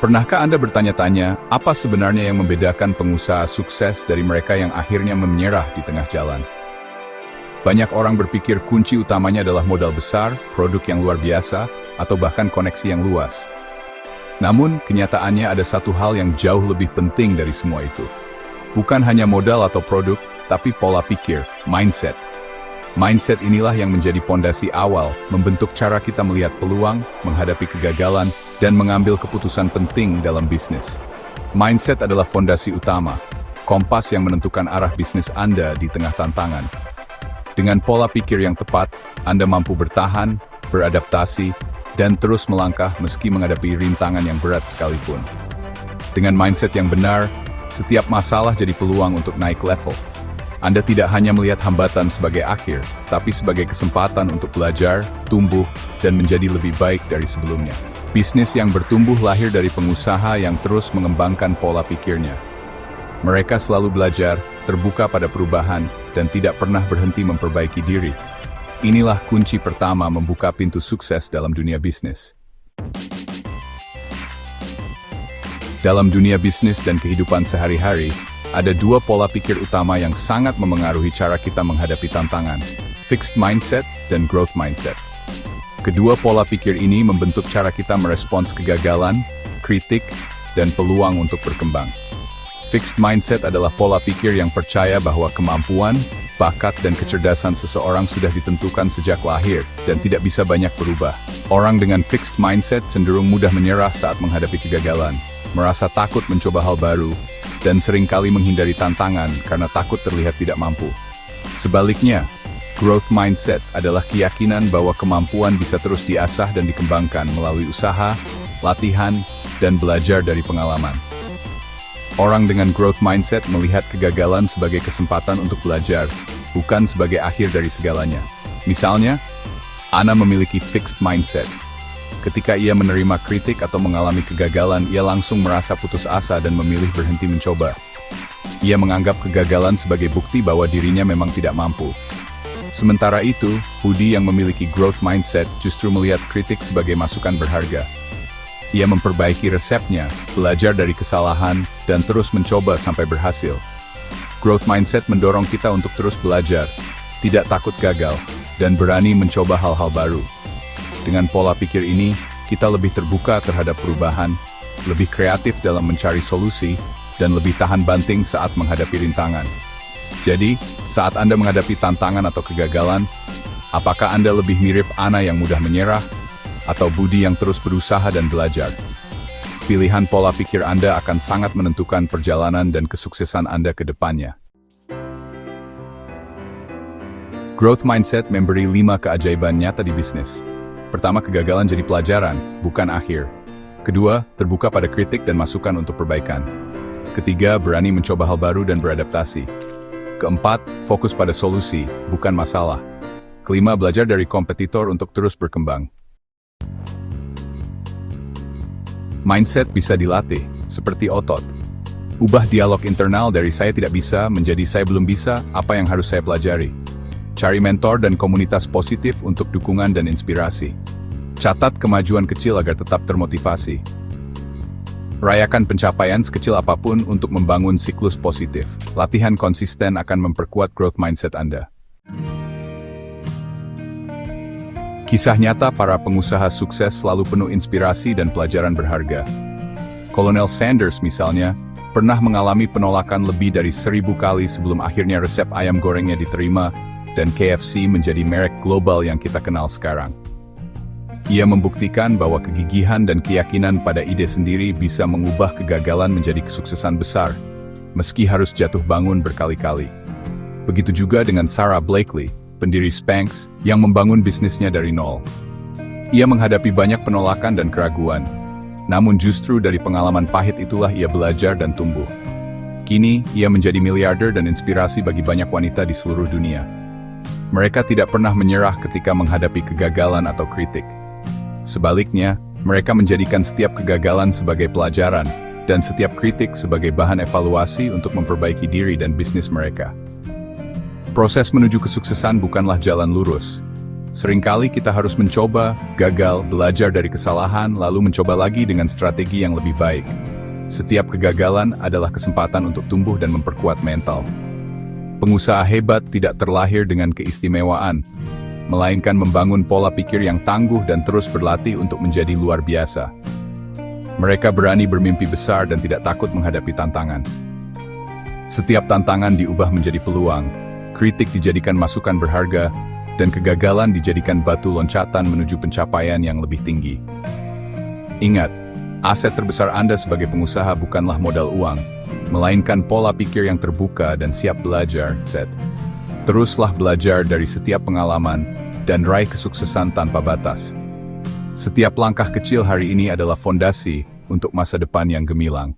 Pernahkah Anda bertanya-tanya, apa sebenarnya yang membedakan pengusaha sukses dari mereka yang akhirnya menyerah di tengah jalan? Banyak orang berpikir kunci utamanya adalah modal besar, produk yang luar biasa, atau bahkan koneksi yang luas. Namun, kenyataannya ada satu hal yang jauh lebih penting dari semua itu. Bukan hanya modal atau produk, tapi pola pikir, mindset. Mindset inilah yang menjadi pondasi awal, membentuk cara kita melihat peluang, menghadapi kegagalan, dan mengambil keputusan penting dalam bisnis. Mindset adalah fondasi utama, kompas yang menentukan arah bisnis Anda di tengah tantangan. Dengan pola pikir yang tepat, Anda mampu bertahan, beradaptasi, dan terus melangkah meski menghadapi rintangan yang berat sekalipun. Dengan mindset yang benar, setiap masalah jadi peluang untuk naik level. Anda tidak hanya melihat hambatan sebagai akhir, tapi sebagai kesempatan untuk belajar, tumbuh, dan menjadi lebih baik dari sebelumnya. Bisnis yang bertumbuh lahir dari pengusaha yang terus mengembangkan pola pikirnya. Mereka selalu belajar, terbuka pada perubahan, dan tidak pernah berhenti memperbaiki diri. Inilah kunci pertama membuka pintu sukses dalam dunia bisnis. Dalam dunia bisnis dan kehidupan sehari-hari, ada dua pola pikir utama yang sangat memengaruhi cara kita menghadapi tantangan, fixed mindset dan growth mindset. Kedua pola pikir ini membentuk cara kita merespons kegagalan, kritik, dan peluang untuk berkembang. Fixed mindset adalah pola pikir yang percaya bahwa kemampuan, bakat, dan kecerdasan seseorang sudah ditentukan sejak lahir dan tidak bisa banyak berubah. Orang dengan fixed mindset cenderung mudah menyerah saat menghadapi kegagalan, merasa takut mencoba hal baru, dan seringkali menghindari tantangan karena takut terlihat tidak mampu. Sebaliknya, growth mindset adalah keyakinan bahwa kemampuan bisa terus diasah dan dikembangkan melalui usaha, latihan, dan belajar dari pengalaman. Orang dengan growth mindset melihat kegagalan sebagai kesempatan untuk belajar, bukan sebagai akhir dari segalanya. Misalnya, Ana memiliki fixed mindset. Ketika ia menerima kritik atau mengalami kegagalan, ia langsung merasa putus asa dan memilih berhenti mencoba. Ia menganggap kegagalan sebagai bukti bahwa dirinya memang tidak mampu. Sementara itu, Budi yang memiliki growth mindset justru melihat kritik sebagai masukan berharga. Ia memperbaiki resepnya, belajar dari kesalahan, dan terus mencoba sampai berhasil. Growth mindset mendorong kita untuk terus belajar, tidak takut gagal, dan berani mencoba hal-hal baru. Dengan pola pikir ini, kita lebih terbuka terhadap perubahan, lebih kreatif dalam mencari solusi, dan lebih tahan banting saat menghadapi rintangan. Jadi, saat Anda menghadapi tantangan atau kegagalan, apakah Anda lebih mirip Ana yang mudah menyerah, atau Budi yang terus berusaha dan belajar? Pilihan pola pikir Anda akan sangat menentukan perjalanan dan kesuksesan Anda ke depannya. Growth mindset memberi 5 keajaiban nyata di bisnis. Pertama, kegagalan jadi pelajaran, bukan akhir. Kedua, terbuka pada kritik dan masukan untuk perbaikan. Ketiga, berani mencoba hal baru dan beradaptasi. Keempat, fokus pada solusi, bukan masalah. Kelima, belajar dari kompetitor untuk terus berkembang. Mindset bisa dilatih, seperti otot. Ubah dialog internal dari saya tidak bisa menjadi saya belum bisa, apa yang harus saya pelajari. Cari mentor dan komunitas positif untuk dukungan dan inspirasi. Catat kemajuan kecil agar tetap termotivasi. Rayakan pencapaian sekecil apapun untuk membangun siklus positif. Latihan konsisten akan memperkuat growth mindset Anda. Kisah nyata para pengusaha sukses selalu penuh inspirasi dan pelajaran berharga. Kolonel Sanders misalnya, pernah mengalami penolakan lebih dari 1000 kali sebelum akhirnya resep ayam gorengnya diterima, dan KFC menjadi merek global yang kita kenal sekarang. Ia membuktikan bahwa kegigihan dan keyakinan pada ide sendiri bisa mengubah kegagalan menjadi kesuksesan besar, meski harus jatuh bangun berkali-kali. Begitu juga dengan Sarah Blakely, pendiri Spanx, yang membangun bisnisnya dari nol. Ia menghadapi banyak penolakan dan keraguan, namun justru dari pengalaman pahit itulah ia belajar dan tumbuh. Kini, ia menjadi miliarder dan inspirasi bagi banyak wanita di seluruh dunia. Mereka tidak pernah menyerah ketika menghadapi kegagalan atau kritik. Sebaliknya, mereka menjadikan setiap kegagalan sebagai pelajaran, dan setiap kritik sebagai bahan evaluasi untuk memperbaiki diri dan bisnis mereka. Proses menuju kesuksesan bukanlah jalan lurus. Seringkali kita harus mencoba, gagal, belajar dari kesalahan, lalu mencoba lagi dengan strategi yang lebih baik. Setiap kegagalan adalah kesempatan untuk tumbuh dan memperkuat mental. Pengusaha hebat tidak terlahir dengan keistimewaan, melainkan membangun pola pikir yang tangguh dan terus berlatih untuk menjadi luar biasa. Mereka berani bermimpi besar dan tidak takut menghadapi tantangan. Setiap tantangan diubah menjadi peluang, kritik dijadikan masukan berharga, dan kegagalan dijadikan batu loncatan menuju pencapaian yang lebih tinggi. Ingat, aset terbesar Anda sebagai pengusaha bukanlah modal uang, melainkan pola pikir yang terbuka dan siap belajar, Seth. Teruslah belajar dari setiap pengalaman dan raih kesuksesan tanpa batas. Setiap langkah kecil hari ini adalah fondasi untuk masa depan yang gemilang.